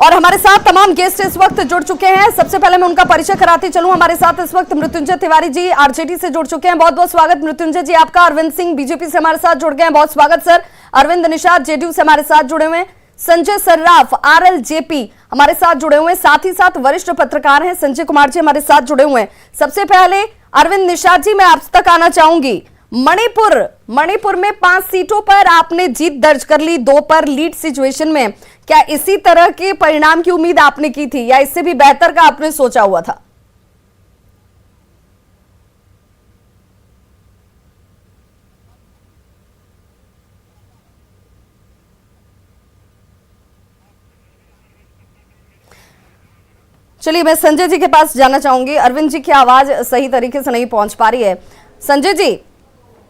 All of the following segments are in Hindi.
और हमारे साथ तमाम गेस्ट इस वक्त जुड़ चुके हैं। सबसे पहले मैं उनका परिचय कराती चलूं। हमारे साथ इस वक्त मृत्युंजय तिवारी जी आरजेडी से जुड़ चुके हैं। बहुत बहुत स्वागत मृत्युंजय जी आपका। अरविंद सिंह बीजेपी से हमारे साथ जुड़ गए हैं, बहुत स्वागत सर। अरविंद निषाद जेडीयू से हमारे साथ जुड़े हुए हैं। संजय सर्राफ आरएलजेपी हमारे साथ जुड़े हुए हैं, साथ ही साथ वरिष्ठ पत्रकार हैं संजय कुमार जी हमारे साथ जुड़े हुए हैं। सबसे पहले अरविंद निषाद जी मैं आप तक आना चाहूंगी। मणिपुर में 5 सीटों पर आपने जीत दर्ज कर ली, 2 पर लीड सिचुएशन में। क्या इसी तरह के परिणाम की उम्मीद आपने की थी या इससे भी बेहतर का आपने सोचा हुआ था? चलिए मैं संजय जी के पास जाना चाहूंगी। अरविंद जी की आवाज सही तरीके से नहीं पहुंच पा रही है। संजय जी,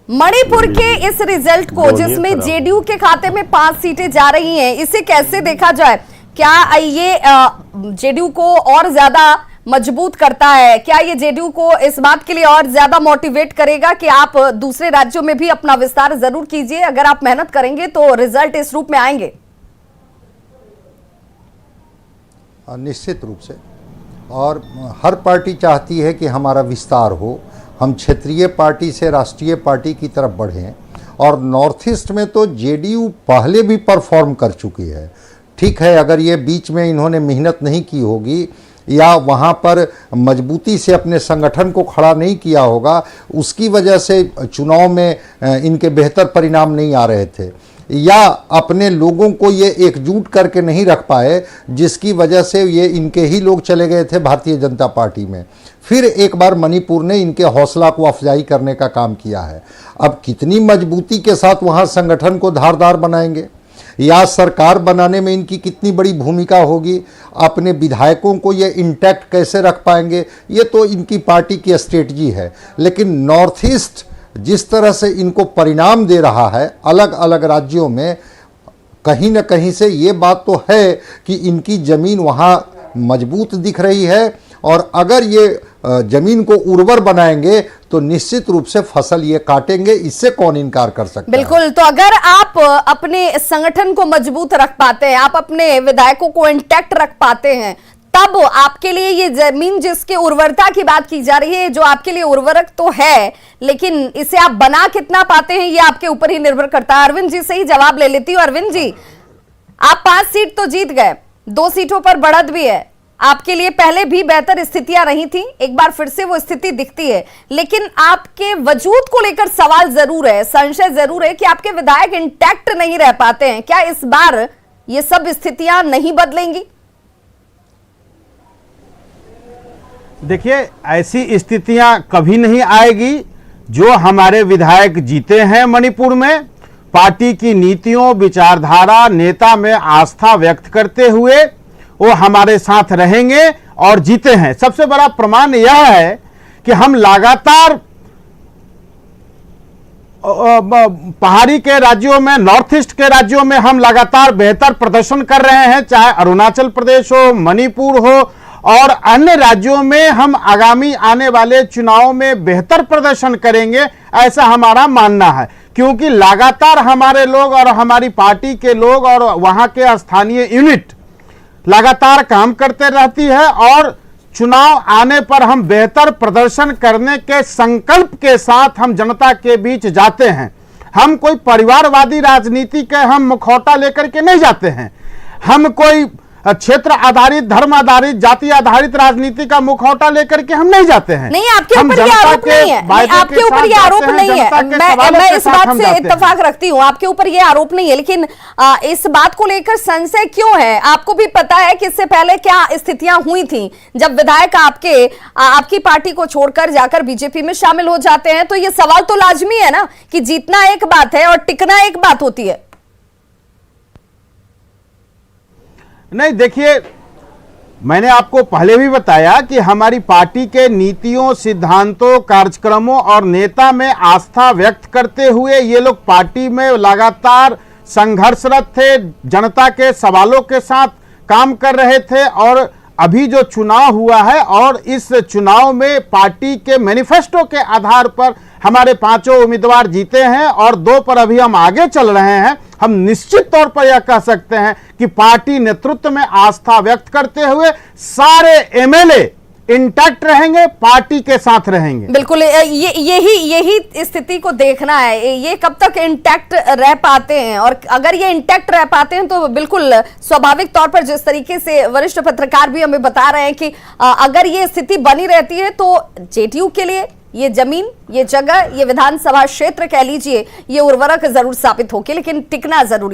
मणिपुर के इस रिजल्ट को जिसमें जेडीयू के खाते में 5 सीटें जा रही हैं, इसे कैसे देखा जाए? क्या ये जेडीयू को और ज्यादा मजबूत करता है? क्या ये जेडीयू को इस बात के लिए और ज्यादा मोटिवेट करेगा कि आप दूसरे राज्यों में भी अपना विस्तार जरूर कीजिए, अगर आप मेहनत करेंगे तो रिजल्ट इस रूप में आएंगे? निश्चित रूप से, और हर पार्टी चाहती है कि हमारा विस्तार हो, हम क्षेत्रीय पार्टी से राष्ट्रीय पार्टी की तरफ बढ़ें। और नॉर्थ ईस्ट में तो जेडीयू पहले भी परफॉर्म कर चुकी है। ठीक है, अगर ये बीच में इन्होंने मेहनत नहीं की होगी या वहाँ पर मजबूती से अपने संगठन को खड़ा नहीं किया होगा, उसकी वजह से चुनाव में इनके बेहतर परिणाम नहीं आ रहे थे, या अपने लोगों को ये एकजुट करके नहीं रख पाए, जिसकी वजह से ये इनके ही लोग चले गए थे भारतीय जनता पार्टी में। फिर एक बार मणिपुर ने इनके हौसला को अफजाई करने का काम किया है। अब कितनी मजबूती के साथ वहाँ संगठन को धारदार बनाएंगे या सरकार बनाने में इनकी कितनी बड़ी भूमिका होगी, अपने विधायकों को ये इंटैक्ट कैसे रख पाएंगे, ये तो इनकी पार्टी की स्ट्रेटजी है। लेकिन नॉर्थ ईस्ट जिस तरह से इनको परिणाम दे रहा है अलग अलग राज्यों में, कहीं ना कहीं से ये बात तो है कि इनकी ज़मीन वहाँ मजबूत दिख रही है। और अगर ये जमीन को उर्वर बनाएंगे तो निश्चित रूप से फसल ये काटेंगे, इससे कौन इनकार कर सकता है? बिल्कुल। तो अगर आप अपने संगठन को मजबूत रख पाते हैं, आप अपने विधायकों को इंटैक्ट रख पाते हैं, तब आपके लिए ये जमीन जिसके उर्वरता की बात की जा रही है, जो आपके लिए उर्वरक तो है, लेकिन इसे आप बना कितना पाते हैं ये आपके ऊपर ही निर्भर करता है। अरविंद जी से ही जवाब ले लेती हूँ। अरविंद जी, आप 5 सीट तो जीत गए, 2 सीटों पर बढ़त भी है। आपके लिए पहले भी बेहतर स्थितियां रही थी, एक बार फिर से वो स्थिति दिखती है, लेकिन आपके वजूद को लेकर सवाल जरूर है, संशय जरूर है कि आपके विधायक इंटैक्ट नहीं रह पाते हैं। क्या इस बार ये सब स्थितियां नहीं बदलेंगी? देखिए, ऐसी स्थितियां कभी नहीं आएगी। जो हमारे विधायक जीते हैं मणिपुर में, पार्टी की नीतियों, विचारधारा, नेता में आस्था व्यक्त करते हुए वो हमारे साथ रहेंगे और जीते हैं। सबसे बड़ा प्रमाण यह है कि हम लगातार पहाड़ी के राज्यों में, नॉर्थ ईस्ट के राज्यों में हम लगातार बेहतर प्रदर्शन कर रहे हैं, चाहे अरुणाचल प्रदेश हो, मणिपुर हो और अन्य राज्यों में हम आगामी आने वाले चुनाव में बेहतर प्रदर्शन करेंगे, ऐसा हमारा मानना है। क्योंकि लगातार हमारे लोग और हमारी पार्टी के लोग और वहां के स्थानीय यूनिट लगातार काम करते रहती है और चुनाव आने पर हम बेहतर प्रदर्शन करने के संकल्प के साथ हम जनता के बीच जाते हैं। हम कोई परिवारवादी राजनीति के हम मुखौटा लेकर के नहीं जाते हैं। हम कोई क्षेत्र आधारित, धर्म आधारित, जाति आधारित राजनीति का मुखौटा लेकर के हम नहीं जाते हैं। नहीं, आपके ऊपर ये आरोप नहीं है, आपके ऊपर ये आरोप नहीं है। मैं इस बात से इत्तेफाक रखती हूँ, आपके ऊपर ये आरोप नहीं है, लेकिन इस बात को लेकर संशय क्यों है? आपको भी पता है कि इससे पहले क्या स्थितियां हुई थी जब विधायक आपकी पार्टी को छोड़कर जाकर बीजेपी में शामिल हो जाते हैं। तो ये सवाल तो लाजमी है ना कि जीतना एक बात है और टिकना एक बात होती है। नहीं, देखिए, मैंने आपको पहले भी बताया कि हमारी पार्टी के नीतियों, सिद्धांतों, कार्यक्रमों और नेता में आस्था व्यक्त करते हुए ये लोग पार्टी में लगातार संघर्षरत थे, जनता के सवालों के साथ काम कर रहे थे। और अभी जो चुनाव हुआ है और इस चुनाव में पार्टी के मैनिफेस्टो के आधार पर हमारे 5 उम्मीदवार जीते हैं और 2 पर अभी हम आगे चल रहे हैं। हम निश्चित तौर पर यह कह सकते हैं कि पार्टी नेतृत्व में आस्था व्यक्त करते हुए सारे एमएलए इंटैक्ट रहेंगे, पार्टी के साथ रहेंगे। बिल्कुल, यही स्थिति को देखना है, ये कब तक इंटैक्ट रह पाते हैं। और अगर ये इंटैक्ट रह पाते हैं तो बिल्कुल स्वाभाविक तौर पर, जिस तरीके से वरिष्ठ पत्रकार भी हमें बता रहे हैं कि अगर ये स्थिति बनी रहती है तो जेडीयू के लिए ये जमीन, ये जगह, ये विधानसभा क्षेत्र कह लीजिए, ये उर्वरक जरूर साबित होगी, लेकिन टिकना जरूरी है।